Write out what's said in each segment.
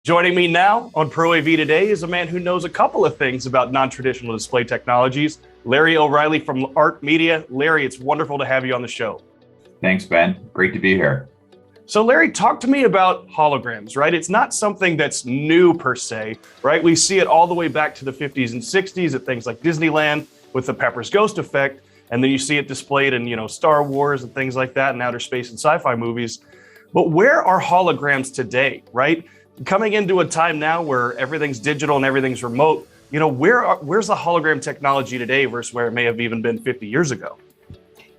Joining me now on Pro AV Today is a man who knows a couple of things about non-traditional display technologies, Larry O'Reilly from ARHT Media. Larry, it's wonderful to have you on the show. Thanks, Ben. Great to be here. So Larry, talk to me about holograms, right? It's not something that's new per se, right? We see it all the way back to the 50s and 60s at things like Disneyland with the Pepper's Ghost effect. And then you see it displayed in, Star Wars and things like that in outer space and sci-fi movies. But where are holograms today, right? Coming into a time now where everything's digital and everything's remote, where's the hologram technology today versus where it may have even been 50 years ago?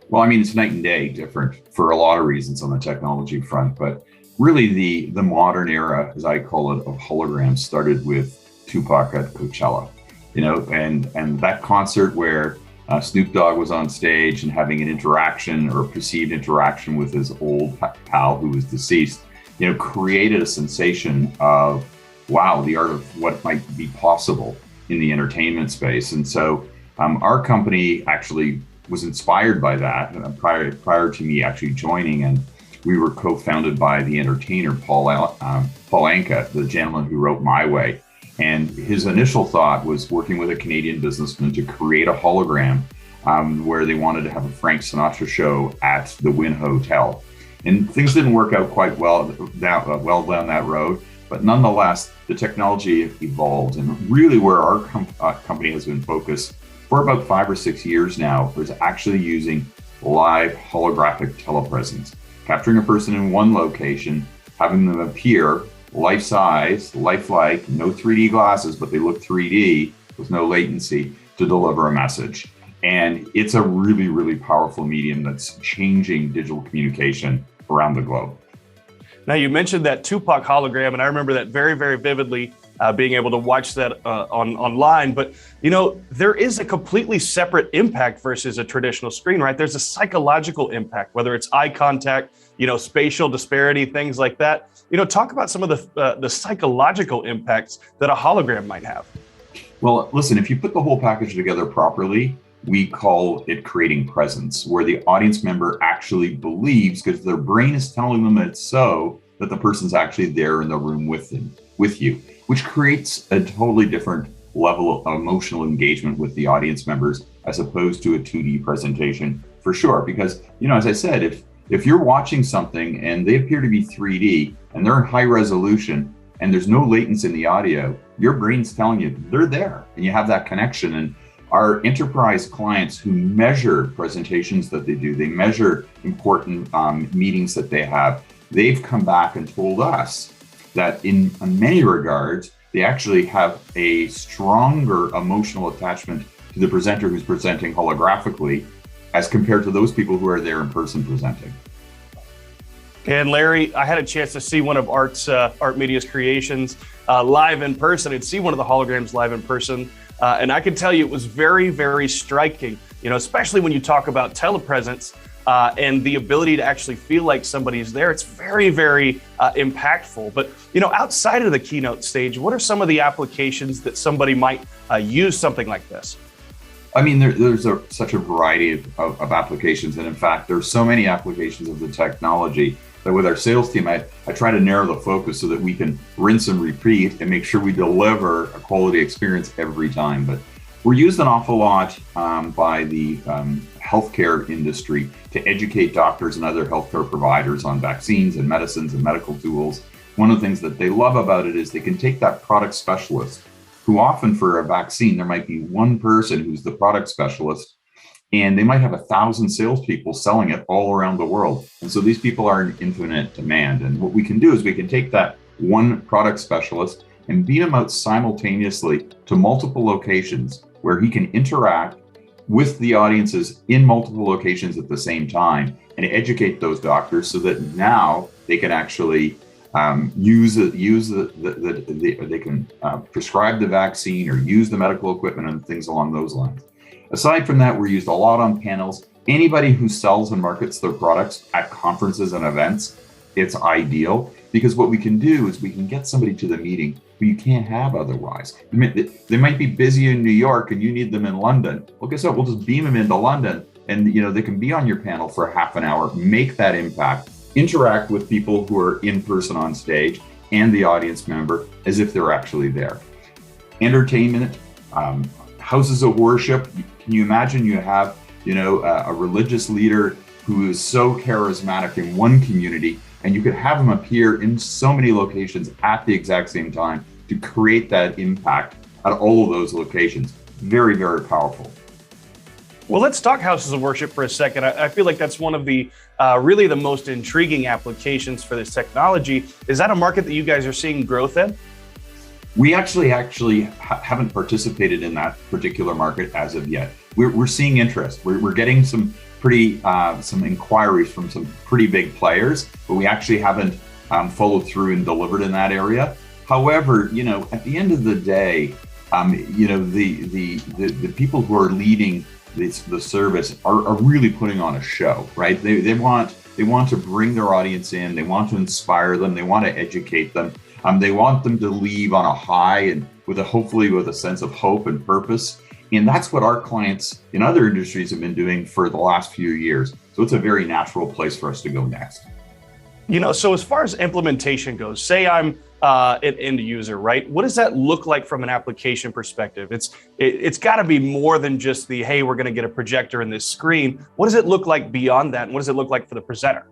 Well, I mean, it's night and day different for a lot of reasons on the technology front, but really the modern era, as I call it, of holograms started with Tupac at Coachella, and that concert where Snoop Dogg was on stage and having an interaction or perceived interaction with his old pal who was deceased, created a sensation of, wow, the art of what might be possible in the entertainment space. And so our company actually was inspired by that prior to me actually joining. And we were co-founded by the entertainer, Paul Anka, the gentleman who wrote My Way. And his initial thought was working with a Canadian businessman to create a hologram where they wanted to have a Frank Sinatra show at the Wynn Hotel. And things didn't work out quite well down that road, but nonetheless, the technology evolved. And really where our company has been focused for about 5 or 6 years now is actually using live holographic telepresence, capturing a person in one location, having them appear life-size, lifelike, no 3D glasses, but they look 3D with no latency to deliver a message. And it's a really, really powerful medium that's changing digital communication around the globe. Now, you mentioned that Tupac hologram, and I remember that very, very vividly, being able to watch that online. But, there is a completely separate impact versus a traditional screen, right? There's a psychological impact, whether it's eye contact, spatial disparity, things like that. Talk about some of the psychological impacts that a hologram might have. Well, listen, if you put the whole package together properly, we call it creating presence, where the audience member actually believes, because their brain is telling them it's so, that the person's actually there in the room with you, which creates a totally different level of emotional engagement with the audience members as opposed to a 2D presentation, for sure. Because, as I said, if you're watching something and they appear to be 3D and they're in high resolution and there's no latency in the audio, your brain's telling you they're there and you have that connection. And our enterprise clients who measure presentations that they do, they measure important meetings that they have, they've come back and told us that in many regards, they actually have a stronger emotional attachment to the presenter who's presenting holographically as compared to those people who are there in person presenting. And Larry, I had a chance to see one of ARHT Media's creations live in person and see one of the holograms live in person. And I can tell you it was very, very striking, especially when you talk about telepresence and the ability to actually feel like somebody's there. It's very, very impactful. But, outside of the keynote stage, what are some of the applications that somebody might use something like this? I mean, there's such a variety of applications. And in fact, there's so many applications of the technology that with our sales team, I try to narrow the focus so that we can rinse and repeat and make sure we deliver a quality experience every time. But we're used an awful lot by the healthcare industry to educate doctors and other healthcare providers on vaccines and medicines and medical tools. One of the things that they love about it is they can take that product specialist, who often for a vaccine, there might be one person who's the product specialist, and they might have 1,000 salespeople selling it all around the world. And so these people are in infinite demand. And what we can do is we can take that one product specialist and beam him out simultaneously to multiple locations where he can interact with the audiences in multiple locations at the same time and educate those doctors so that now they can actually they can prescribe the vaccine or use the medical equipment and things along those lines. Aside from that, we're used a lot on panels. Anybody who sells and markets their products at conferences and events, it's ideal because what we can do is we can get somebody to the meeting who you can't have otherwise. They might be busy in New York and you need them in London. Well, guess what? We'll just beam them into London and they can be on your panel for half an hour, make that impact, interact with people who are in person on stage, and the audience member as if they're actually there. Entertainment, houses of worship. Can you imagine you have, a religious leader who is so charismatic in one community, and you could have them appear in so many locations at the exact same time to create that impact at all of those locations. Very, very powerful. Well, let's talk houses of worship for a second. I feel like that's one of the really the most intriguing applications for this technology. Is that a market that you guys are seeing growth in? We actually haven't participated in that particular market as of yet. We're seeing interest. We're getting some inquiries from some pretty big players, but we actually haven't followed through and delivered in that area. However, at the end of the day, the people who are leading the service are really putting on a show, right? They want to bring their audience in. They want to inspire them. They want to educate them. They want them to leave on a high and hopefully with a sense of hope and purpose. And that's what our clients in other industries have been doing for the last few years. So it's a very natural place for us to go next. So as far as implementation goes, say I'm an end user, right? What does that look like from an application perspective? It's got to be more than just hey, we're going to get a projector in this screen. What does it look like beyond that? And what does it look like for the presenter?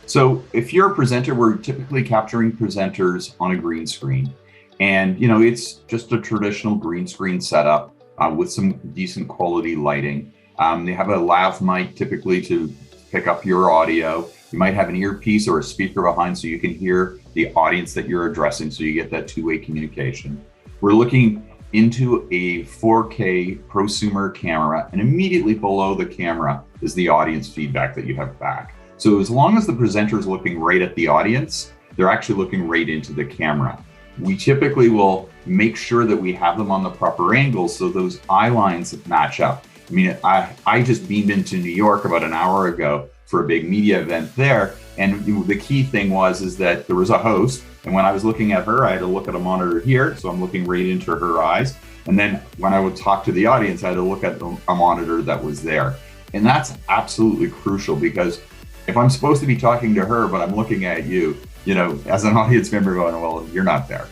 So if you're a presenter, we're typically capturing presenters on a green screen. And, it's just a traditional green screen setup with some decent quality lighting. They have a lav mic typically to pick up your audio. You might have an earpiece or a speaker behind so you can hear the audience that you're addressing, so you get that two-way communication. We're looking into a 4K prosumer camera, and immediately below the camera is the audience feedback that you have back. So as long as the presenter is looking right at the audience, they're actually looking right into the camera. We typically will make sure that we have them on the proper angles so those eye lines match up. I mean, I just beamed into New York about an hour ago for a big media event there. And the key thing is that there was a host. And when I was looking at her, I had to look at a monitor here. So I'm looking right into her eyes. And then when I would talk to the audience, I had to look at a monitor that was there. And that's absolutely crucial, because if I'm supposed to be talking to her, but I'm looking at you, as an audience member going, well, you're not there.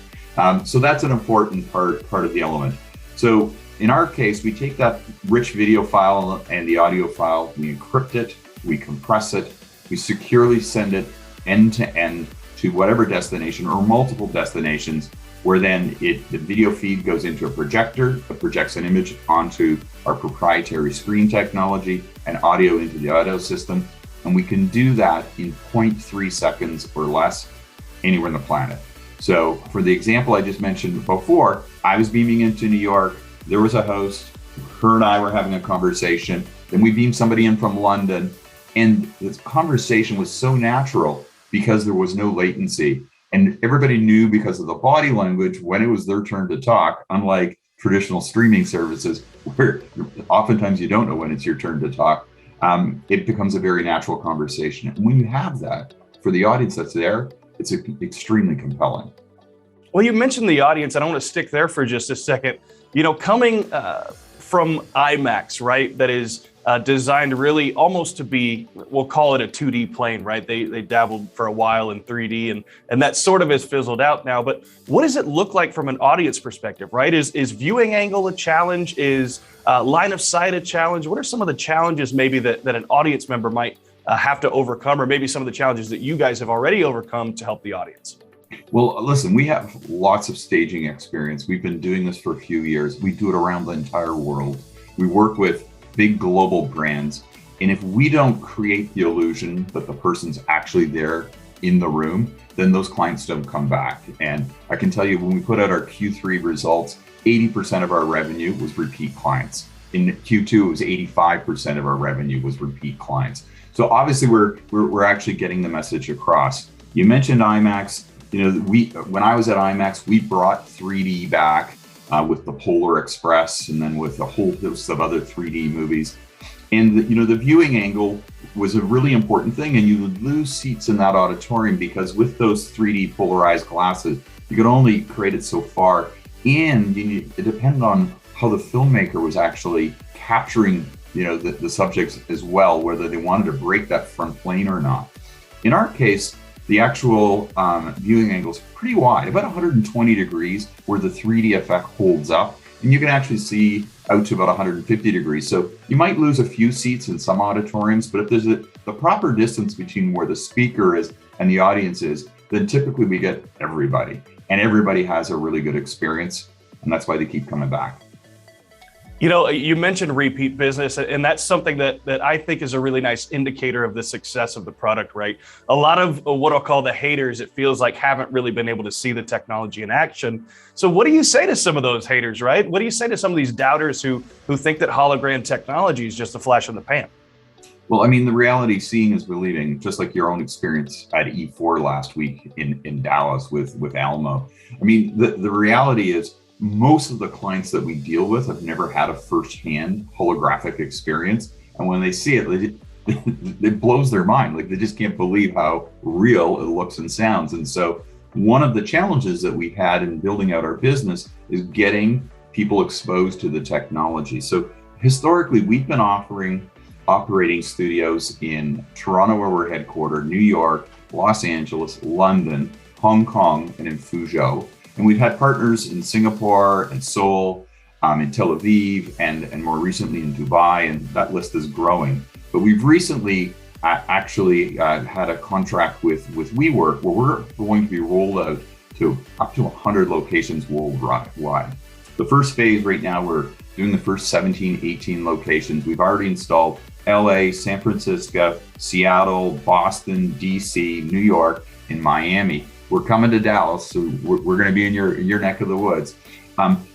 So that's an important part of the element. So in our case, we take that rich video file and the audio file, we encrypt it, we compress it, we securely send it end to end to whatever destination or multiple destinations, where then the video feed goes into a projector that projects an image onto our proprietary screen technology and audio into the audio system. And we can do that in 0.3 seconds or less anywhere on the planet. So for the example I just mentioned before, I was beaming into New York. There was a host, her and I were having a conversation. Then we beamed somebody in from London. And this conversation was so natural because there was no latency. And everybody knew because of the body language when it was their turn to talk, unlike traditional streaming services where oftentimes you don't know when it's your turn to talk. It becomes a very natural conversation. And when you have that, for the audience that's there, it's extremely compelling. Well, you mentioned the audience, and I want to stick there for just a second. Coming from IMAX, right, that is designed really almost to be, we'll call it a 2D plane, right? They dabbled for a while in 3D, and that sort of has fizzled out now. But what does it look like from an audience perspective, right? Is viewing angle a challenge? Is line of sight a challenge? What are some of the challenges maybe that an audience member might have to overcome, or maybe some of the challenges that you guys have already overcome to help the audience? Well, listen, we have lots of staging experience. We've been doing this for a few years. We do it around the entire world. We work with big global brands. And if we don't create the illusion that the person's actually there in the room, then those clients don't come back. And I can tell you, when we put out our Q3 results, 80% of our revenue was repeat clients. In Q2, it was 85% of our revenue was repeat clients. So obviously we're actually getting the message across. You mentioned IMAX. When I was at IMAX, we brought 3D back with the Polar Express, and then with a whole host of other 3D movies. And the viewing angle was a really important thing, and you would lose seats in that auditorium because with those 3D polarized glasses, you could only create it so far. And it depended on how the filmmaker was actually capturing the subjects as well, whether they wanted to break that front plane or not. In our case, the actual viewing angle is pretty wide, about 120 degrees, where the 3D effect holds up. And you can actually see out to about 150 degrees. So you might lose a few seats in some auditoriums, but if there's the proper distance between where the speaker is and the audience is, then typically we get everybody. And everybody has a really good experience. And that's why they keep coming back. You know, you mentioned repeat business, and that's something that I think is a really nice indicator of the success of the product, right? A lot of what I'll call the haters, it feels like, haven't really been able to see the technology in action. So what do you say to some of those haters, right? What do you say to some of these doubters who think that hologram technology is just a flash in the pan? Well, I mean, the reality, seeing is believing, just like your own experience at E4 last week in Dallas with Alamo. I mean, the reality is, most of the clients that we deal with have never had a firsthand holographic experience. And when they see it, it blows their mind. Like, they just can't believe how real it looks and sounds. And so one of the challenges that we had in building out our business is getting people exposed to the technology. So historically, we've been operating studios in Toronto, where we're headquartered, New York, Los Angeles, London, Hong Kong, and in Fuzhou. And we've had partners in Singapore and Seoul, in Tel Aviv, and more recently in Dubai, and that list is growing. But we've recently actually had a contract with WeWork, where we're going to be rolled out to up to 100 locations worldwide. The first phase right now, we're doing the first 17, 18 locations. We've already installed LA, San Francisco, Seattle, Boston, DC, New York, and Miami. We're coming to Dallas, so we're going to be in your neck of the woods.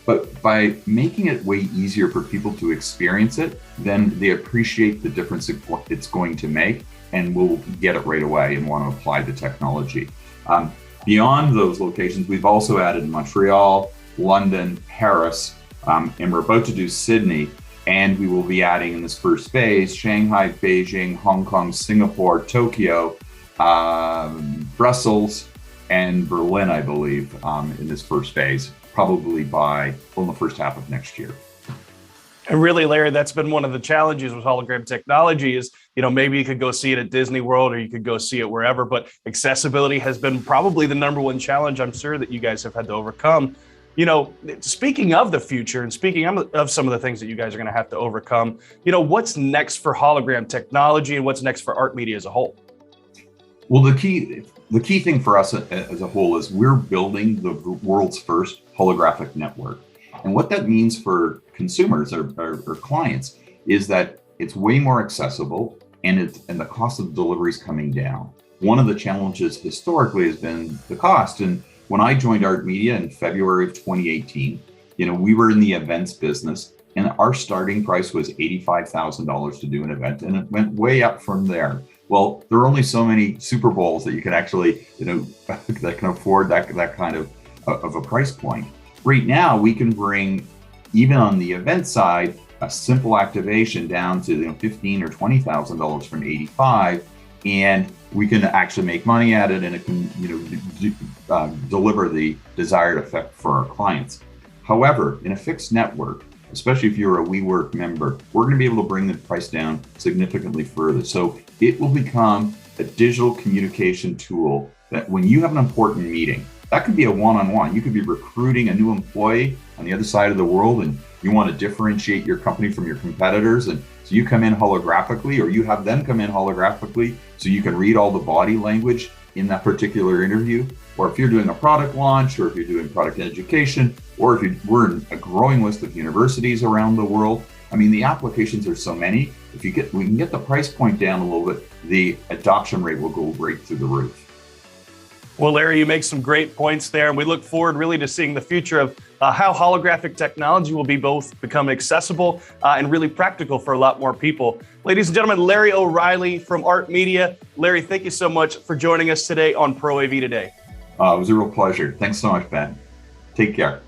But by making it way easier for people to experience it, then they appreciate the difference it's going to make, and will get it right away and want to apply the technology. Beyond those locations, we've also added Montreal, London, Paris, and we're about to do Sydney. And we will be adding in this first phase, Shanghai, Beijing, Hong Kong, Singapore, Tokyo, Brussels, and Berlin, I believe, in this first phase, probably by the first half of next year. And really, Larry, that's been one of the challenges with hologram technology is, you know, maybe you could go see it at Disney World or you could go see it wherever, but accessibility has been probably the number one challenge I'm sure that you guys have had to overcome. You know, speaking of the future and speaking of some of the things that you guys are going to have to overcome, you know, what's next for hologram technology and what's next for ARHT Media as a whole? Well, the key thing for us as a whole is we're building the world's first holographic network. And what that means for consumers or clients is that it's way more accessible, and the cost of delivery is coming down. One of the challenges historically has been the cost. And when I joined ARHT Media in February of 2018, you know, we were in the events business, and our starting price was $85,000 to do an event, and it went way up from there. Well, there are only so many Super Bowls that you can actually, you know, that can afford that kind of a price point. Right now, we can bring, even on the event side, a simple activation down to, you know, $15,000 or $20,000 from $85,000, and we can actually make money at it, and it can, you know, deliver the desired effect for our clients. However, in a fixed network, especially if you're a WeWork member, we're going to be able to bring the price down significantly further. So it will become a digital communication tool that when you have an important meeting, that could be a one-on-one. You could be recruiting a new employee on the other side of the world, and you want to differentiate your company from your competitors. And so you come in holographically, or you have them come in holographically, so you can read all the body language in that particular interview. Or if you're doing a product launch, or if you're doing product education, or if we're in a growing list of universities around the world. I mean, the applications are so many. If we can get the price point down a little bit, the adoption rate will go right through the roof. Well, Larry, you make some great points there, and we look forward really to seeing the future of how holographic technology will be both become accessible and really practical for a lot more people. Ladies and gentlemen, Larry O'Reilly from ARHT Media. Larry, thank you so much for joining us today on Pro AV Today. It was a real pleasure. Thanks so much, Ben. Take care.